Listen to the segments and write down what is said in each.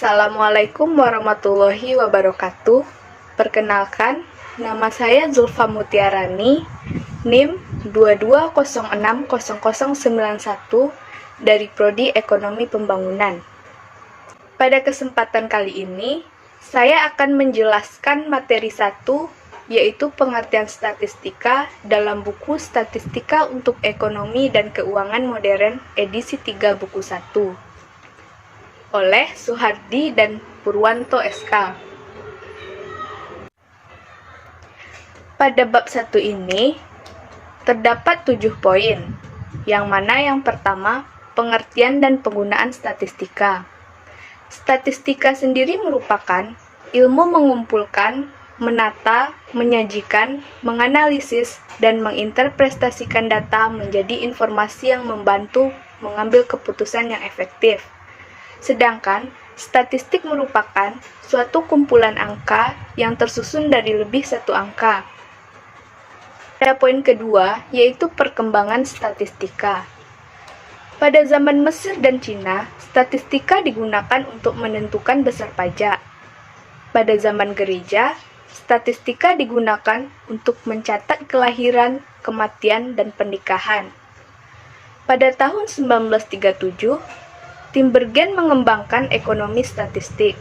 Assalamualaikum warahmatullahi wabarakatuh. Perkenalkan, nama saya Zulfa Mutiarani, NIM 22060091 dari Prodi Ekonomi Pembangunan. Pada kesempatan kali ini, saya akan menjelaskan materi 1, yaitu pengertian statistika dalam buku Statistika untuk Ekonomi dan Keuangan Modern edisi 3 buku 1 oleh Suhardi dan Purwanto SK. Pada bab 1 ini terdapat 7 poin, yang mana yang pertama pengertian dan penggunaan statistika. Statistika sendiri merupakan ilmu mengumpulkan, menata, menyajikan, menganalisis, dan menginterpretasikan data menjadi informasi yang membantu mengambil keputusan yang efektif. Sedangkan, statistik merupakan suatu kumpulan angka yang tersusun dari lebih satu angka. Pada poin kedua, yaitu perkembangan statistika. Pada zaman Mesir dan Cina, statistika digunakan untuk menentukan besar pajak. Pada zaman gereja, statistika digunakan untuk mencatat kelahiran, kematian, dan pernikahan. Pada tahun 1937, Timbergen mengembangkan ekonomi statistik,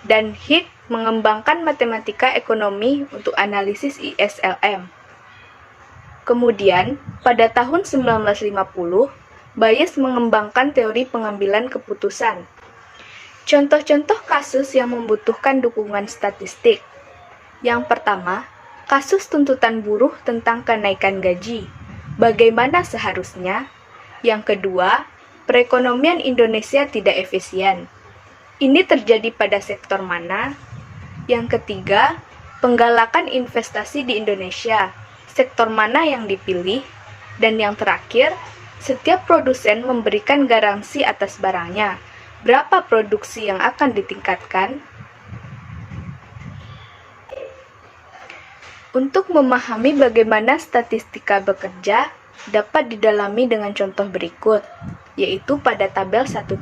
dan Hick mengembangkan matematika ekonomi untuk analisis ISLM. Kemudian, pada tahun 1950, Bayes mengembangkan teori pengambilan keputusan. Contoh-contoh kasus yang membutuhkan dukungan statistik. Yang pertama, kasus tuntutan buruh tentang kenaikan gaji. Bagaimana seharusnya? Yang kedua, perekonomian Indonesia tidak efisien. Ini terjadi pada sektor mana? Yang ketiga, penggalakan investasi di Indonesia. Sektor mana yang dipilih? Dan yang terakhir, setiap produsen memberikan garansi atas barangnya. Berapa produksi yang akan ditingkatkan? Untuk memahami bagaimana statistika bekerja, dapat didalami dengan contoh berikut, yaitu pada tabel 1.1.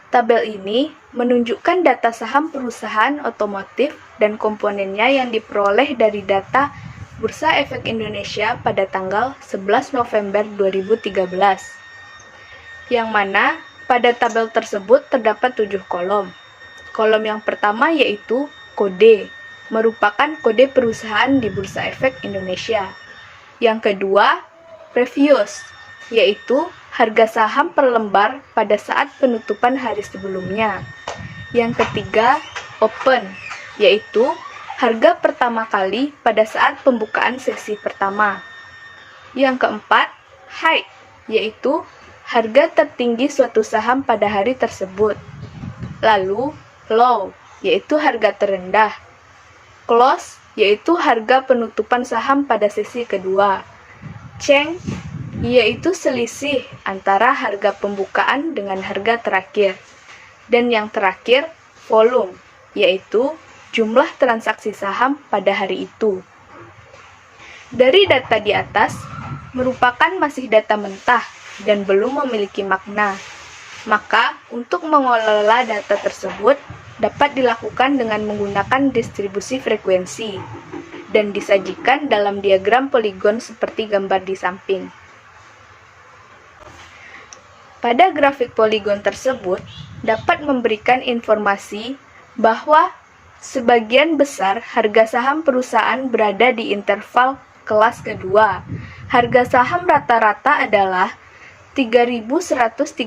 Tabel ini menunjukkan data saham perusahaan otomotif dan komponennya yang diperoleh dari data Bursa Efek Indonesia pada tanggal 11 November 2013. Yang mana pada tabel tersebut terdapat 7 kolom. Kolom yang pertama yaitu kode, merupakan kode perusahaan di Bursa Efek Indonesia. Yang kedua, previous, yaitu harga saham per lembar pada saat penutupan hari sebelumnya. Yang ketiga, open, yaitu harga pertama kali pada saat pembukaan sesi pertama. Yang keempat, high, yaitu harga tertinggi suatu saham pada hari tersebut. Lalu, low, yaitu harga terendah. Close, yaitu harga penutupan saham pada sesi kedua. Change, yaitu selisih antara harga pembukaan dengan harga terakhir. Dan yang terakhir, volume, yaitu jumlah transaksi saham pada hari itu. Dari data di atas, merupakan masih data mentah dan belum memiliki makna. Maka, untuk mengelola data tersebut, dapat dilakukan dengan menggunakan distribusi frekuensi, dan disajikan dalam diagram poligon seperti gambar di samping. Pada grafik poligon tersebut, dapat memberikan informasi bahwa sebagian besar harga saham perusahaan berada di interval kelas kedua. Harga saham rata-rata adalah Rp3.131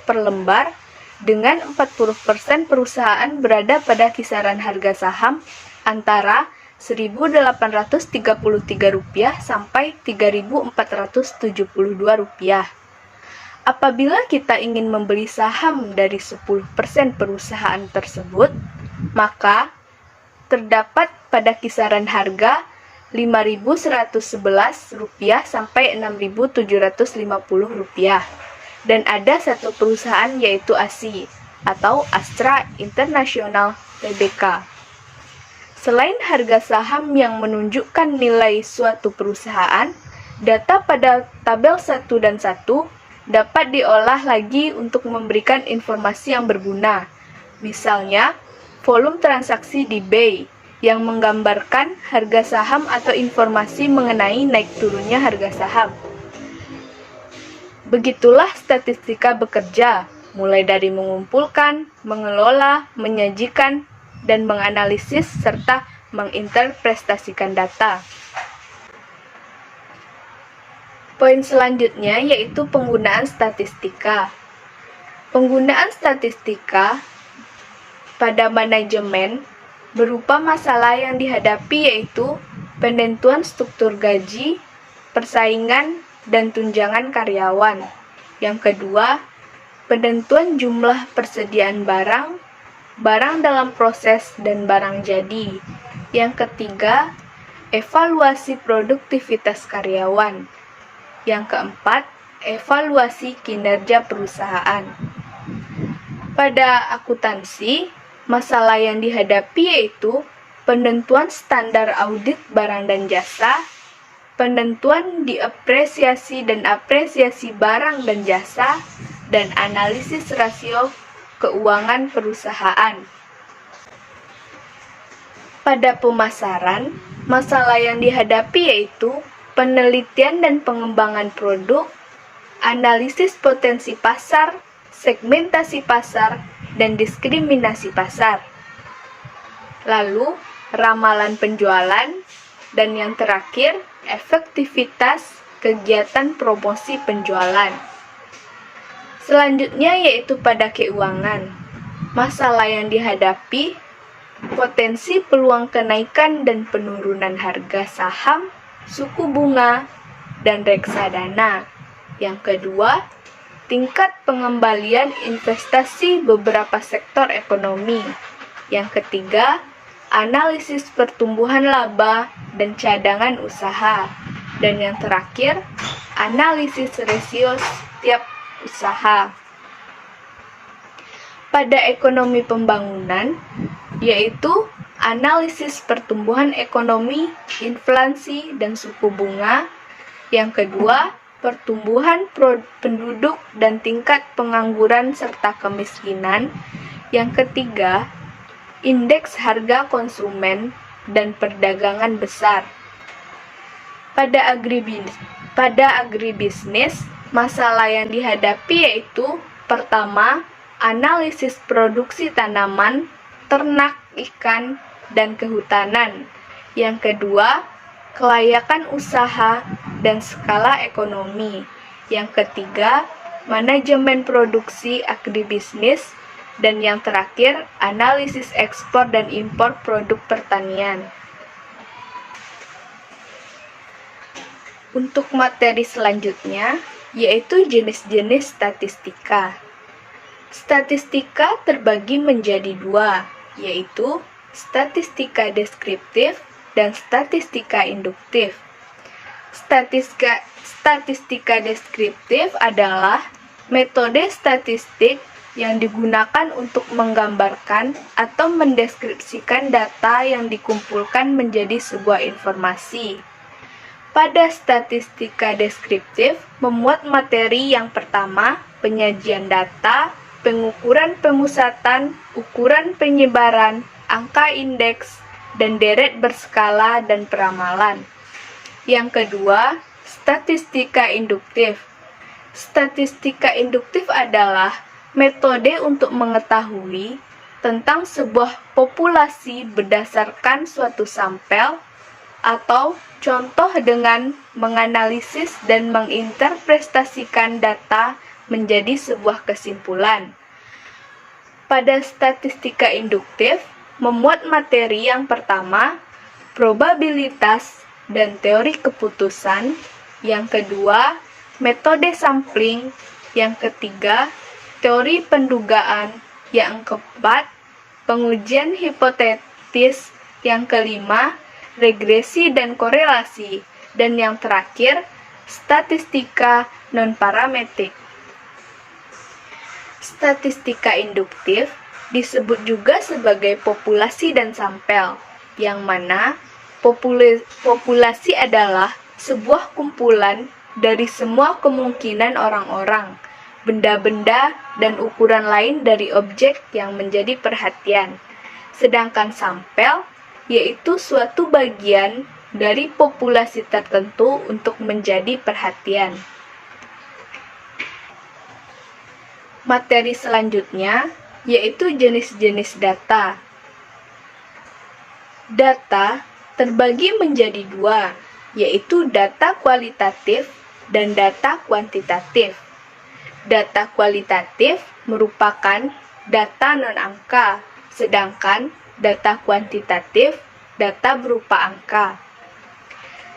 per lembar, dengan 40% perusahaan berada pada kisaran harga saham antara Rp1.833 sampai Rp3.472. Apabila kita ingin membeli saham dari 10% perusahaan tersebut, maka terdapat pada kisaran harga Rp5.111 sampai Rp6.750. Dan ada satu perusahaan yaitu ASI atau Astra International Tbk. Selain harga saham yang menunjukkan nilai suatu perusahaan, data pada tabel 1 dan 1 dapat diolah lagi untuk memberikan informasi yang berguna. Misalnya, volume transaksi di BEI yang menggambarkan harga saham atau informasi mengenai naik turunnya harga saham. Begitulah statistika bekerja, mulai dari mengumpulkan, mengelola, menyajikan, dan menganalisis serta menginterpretasikan data. Poin selanjutnya yaitu penggunaan statistika. Penggunaan statistika pada manajemen berupa masalah yang dihadapi yaitu penentuan struktur gaji, persaingan, dan tunjangan karyawan. Yang kedua, penentuan jumlah persediaan barang, barang dalam proses, dan barang jadi. Yang ketiga, evaluasi produktivitas karyawan. Yang keempat, evaluasi kinerja perusahaan. Pada akuntansi, masalah yang dihadapi yaitu penentuan standar audit barang dan jasa, penentuan diapresiasi dan apresiasi barang dan jasa, dan analisis rasio keuangan perusahaan. Pada pemasaran, masalah yang dihadapi yaitu penelitian dan pengembangan produk, analisis potensi pasar, segmentasi pasar, dan diskriminasi pasar. Lalu, ramalan penjualan, dan yang terakhir, efektivitas kegiatan promosi penjualan. Selanjutnya yaitu pada keuangan. Masalah yang dihadapi, potensi peluang kenaikan dan penurunan harga saham, suku bunga, dan reksadana. Yang kedua, tingkat pengembalian investasi beberapa sektor ekonomi. Yang ketiga, analisis pertumbuhan laba dan cadangan usaha. Dan yang terakhir, analisis rasio setiap usaha. Pada ekonomi pembangunan, yaitu analisis pertumbuhan ekonomi, inflasi, dan suku bunga. Yang kedua, pertumbuhan penduduk dan tingkat pengangguran serta kemiskinan. Yang ketiga, indeks harga konsumen dan perdagangan besar. Pada agribisnis, masalah yang dihadapi yaitu pertama, analisis produksi tanaman, ternak, ikan, dan kehutanan. Yang kedua, kelayakan usaha dan skala ekonomi. Yang ketiga, manajemen produksi agribisnis. Dan yang terakhir, analisis ekspor dan impor produk pertanian. Untuk materi selanjutnya, yaitu jenis-jenis statistika. Statistika terbagi menjadi dua, yaitu statistika deskriptif dan statistika induktif. Statistika deskriptif adalah metode statistik yang digunakan untuk menggambarkan atau mendeskripsikan data yang dikumpulkan menjadi sebuah informasi. Pada statistika deskriptif, memuat materi yang pertama, penyajian data, pengukuran pemusatan, ukuran penyebaran, angka indeks, dan deret berskala dan peramalan. Yang kedua, statistika induktif. Statistika induktif adalah metode untuk mengetahui tentang sebuah populasi berdasarkan suatu sampel atau contoh dengan menganalisis dan menginterpretasikan data menjadi sebuah kesimpulan. Pada statistika induktif, memuat materi yang pertama, probabilitas dan teori keputusan. Yang kedua, metode sampling. Yang ketiga, teori pendugaan. Yang keempat, pengujian hipotetis. Yang kelima, regresi dan korelasi. Dan yang terakhir, statistika non-parametrik. Statistika induktif disebut juga sebagai populasi dan sampel, yang mana populasi adalah sebuah kumpulan dari semua kemungkinan orang-orang, benda-benda, dan ukuran lain dari objek yang menjadi perhatian. Sedangkan sampel yaitu suatu bagian dari populasi tertentu untuk menjadi perhatian. Materi selanjutnya yaitu jenis-jenis data. Data terbagi menjadi dua, yaitu data kualitatif dan data kuantitatif. Data kualitatif merupakan data non-angka, sedangkan data kuantitatif data berupa angka.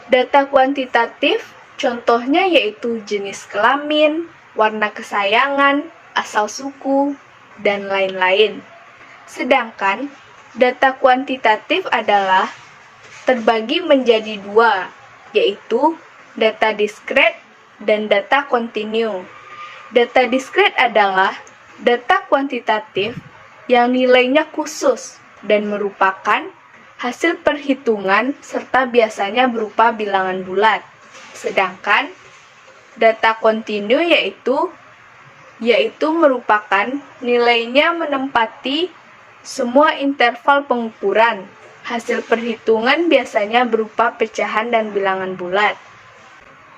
Data kuantitatif contohnya yaitu jenis kelamin, warna kesayangan, asal suku, dan lain-lain. Sedangkan data kuantitatif adalah terbagi menjadi dua, yaitu data diskret dan data kontinu. Data diskret adalah data kuantitatif yang nilainya khusus dan merupakan hasil perhitungan serta biasanya berupa bilangan bulat. Sedangkan data kontinu yaitu merupakan nilainya menempati semua interval pengukuran. Hasil perhitungan biasanya berupa pecahan dan bilangan bulat.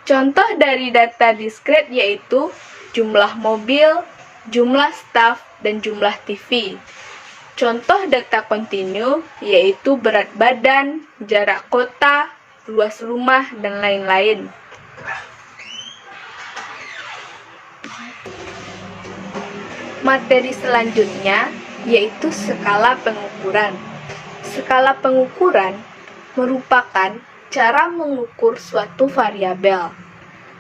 Contoh dari data diskret yaitu jumlah mobil, jumlah staf, dan jumlah TV. Contoh data kontinu yaitu berat badan, jarak kota, luas rumah, dan lain-lain. Materi selanjutnya yaitu skala pengukuran. Skala pengukuran merupakan cara mengukur suatu variabel.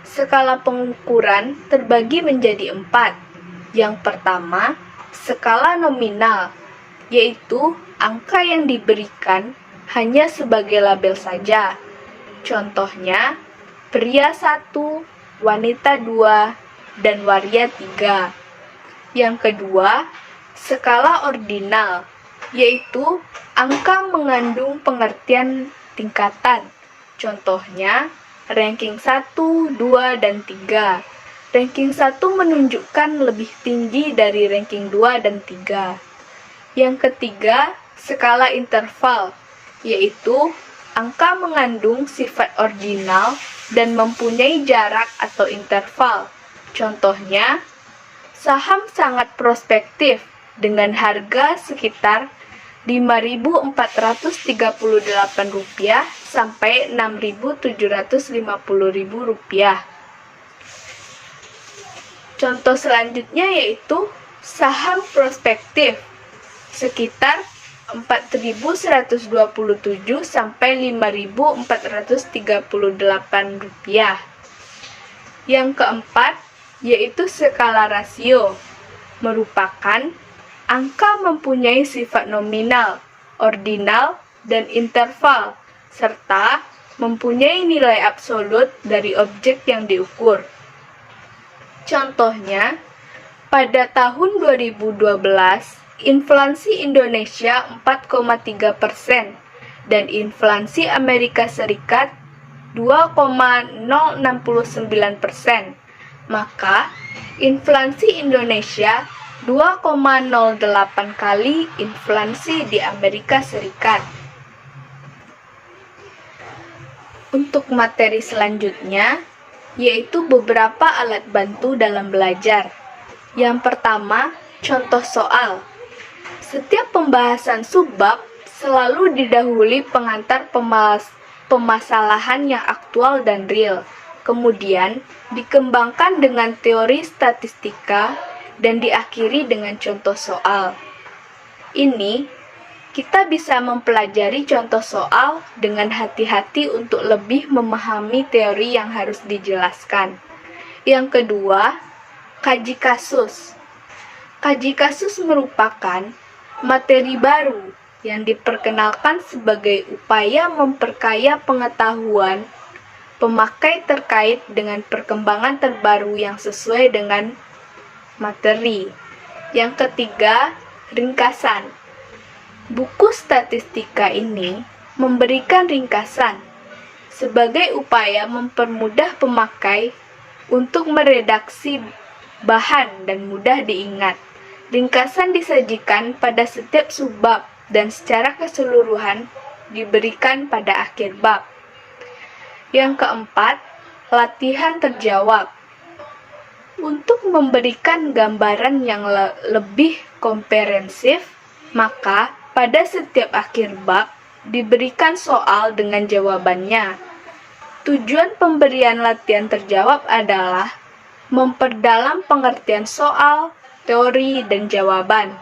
Skala pengukuran terbagi menjadi 4. Yang pertama, skala nominal, yaitu angka yang diberikan hanya sebagai label saja. Contohnya, pria 1, wanita 2, dan waria 3. Yang kedua, skala ordinal, yaitu angka mengandung pengertian tingkatan. Contohnya, ranking 1, 2, dan 3. Ranking 1 menunjukkan lebih tinggi dari ranking 2 dan 3. Yang ketiga, skala interval, yaitu angka mengandung sifat ordinal dan mempunyai jarak atau interval. Contohnya, saham sangat prospektif dengan harga sekitar Rp5.438 sampai Rp6.750.000. Contoh selanjutnya yaitu saham prospektif sekitar Rp4.127 sampai Rp5.438. Yang keempat yaitu skala rasio, merupakan angka mempunyai sifat nominal, ordinal, dan interval, serta mempunyai nilai absolut dari objek yang diukur. Contohnya, pada tahun 2012, inflasi Indonesia 4,3% dan inflasi Amerika Serikat 2,069%. Maka, inflasi Indonesia 2,08 kali inflasi di Amerika Serikat. Untuk materi selanjutnya, yaitu beberapa alat bantu dalam belajar. Yang pertama, contoh soal. Setiap pembahasan subbab selalu didahului pengantar pemasalahan yang aktual dan real. Kemudian dikembangkan dengan teori statistika dan diakhiri dengan contoh soal. Ini kita bisa mempelajari contoh soal dengan hati-hati untuk lebih memahami teori yang harus dijelaskan. Yang kedua, kaji kasus. Kaji kasus merupakan materi baru yang diperkenalkan sebagai upaya memperkaya pengetahuan pemakai terkait dengan perkembangan terbaru yang sesuai dengan materi. Yang ketiga, ringkasan. Buku statistika ini memberikan ringkasan sebagai upaya mempermudah pemakai untuk meredaksi bahan dan mudah diingat. Ringkasan disajikan pada setiap subbab dan secara keseluruhan diberikan pada akhir bab. Yang keempat, latihan terjawab. Untuk memberikan gambaran yang lebih komprehensif, maka pada setiap akhir bab diberikan soal dengan jawabannya. Tujuan pemberian latihan terjawab adalah memperdalam pengertian soal, teori, dan jawaban.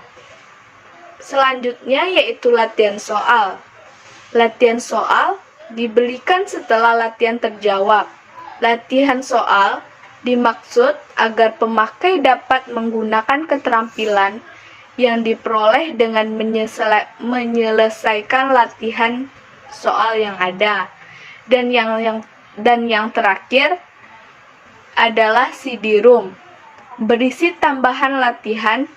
Selanjutnya yaitu latihan soal. Latihan soal diberikan setelah latihan terjawab. Latihan soal dimaksud agar pemakai dapat menggunakan keterampilan yang diperoleh dengan menyelesaikan latihan soal yang ada. Dan yang terakhir adalah CD-ROM, berisi tambahan latihan,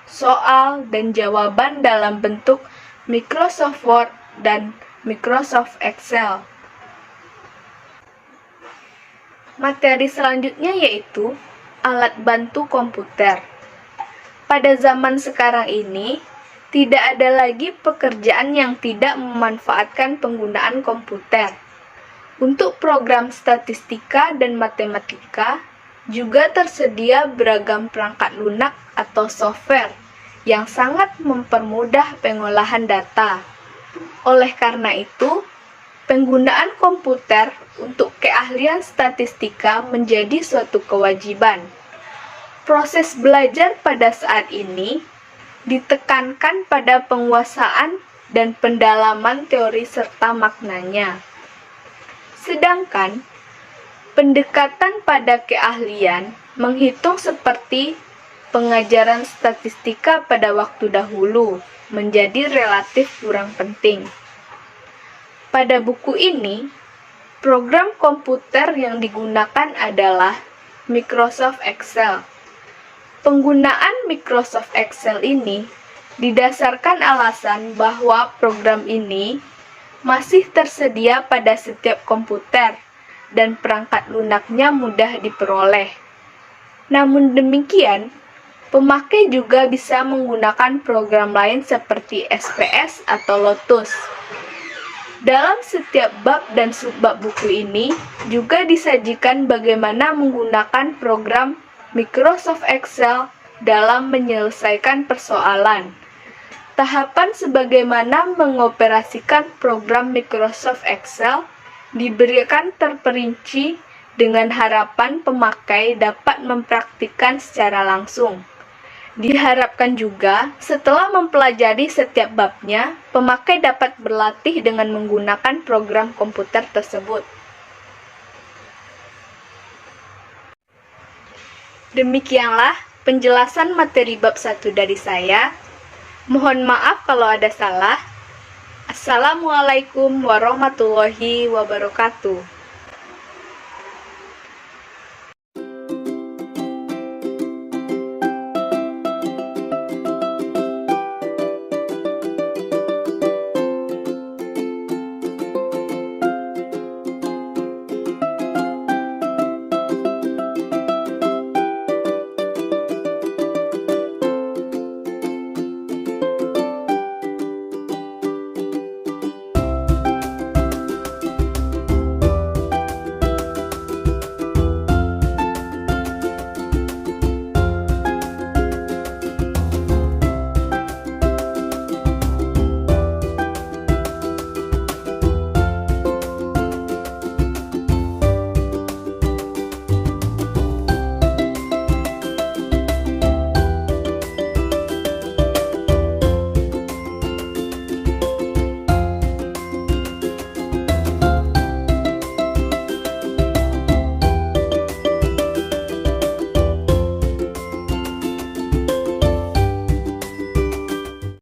soal, dan jawaban dalam bentuk Microsoft Word dan Microsoft Excel. Materi selanjutnya yaitu alat bantu komputer. Pada zaman sekarang ini, tidak ada lagi pekerjaan yang tidak memanfaatkan penggunaan komputer. Untuk program statistika dan matematika, juga tersedia beragam perangkat lunak atau software yang sangat mempermudah pengolahan data. Oleh karena itu, penggunaan komputer untuk keahlian statistika menjadi suatu kewajiban. Proses belajar pada saat ini ditekankan pada penguasaan dan pendalaman teori serta maknanya. Sedangkan pendekatan pada keahlian menghitung seperti pengajaran statistika pada waktu dahulu menjadi relatif kurang penting. Pada buku ini, program komputer yang digunakan adalah Microsoft Excel. Penggunaan Microsoft Excel ini didasarkan alasan bahwa program ini masih tersedia pada setiap komputer dan perangkat lunaknya mudah diperoleh. Namun demikian, pemakai juga bisa menggunakan program lain seperti SPS atau Lotus. Dalam setiap bab dan subbab buku ini juga disajikan bagaimana menggunakan program Microsoft Excel dalam menyelesaikan persoalan. Tahapan sebagaimana mengoperasikan program Microsoft Excel diberikan terperinci dengan harapan pemakai dapat mempraktikkan secara langsung. Diharapkan juga setelah mempelajari setiap babnya, pemakai dapat berlatih dengan menggunakan program komputer tersebut. Demikianlah penjelasan materi bab 1 dari saya. Mohon maaf kalau ada salah. Assalamualaikum warahmatullahi wabarakatuh.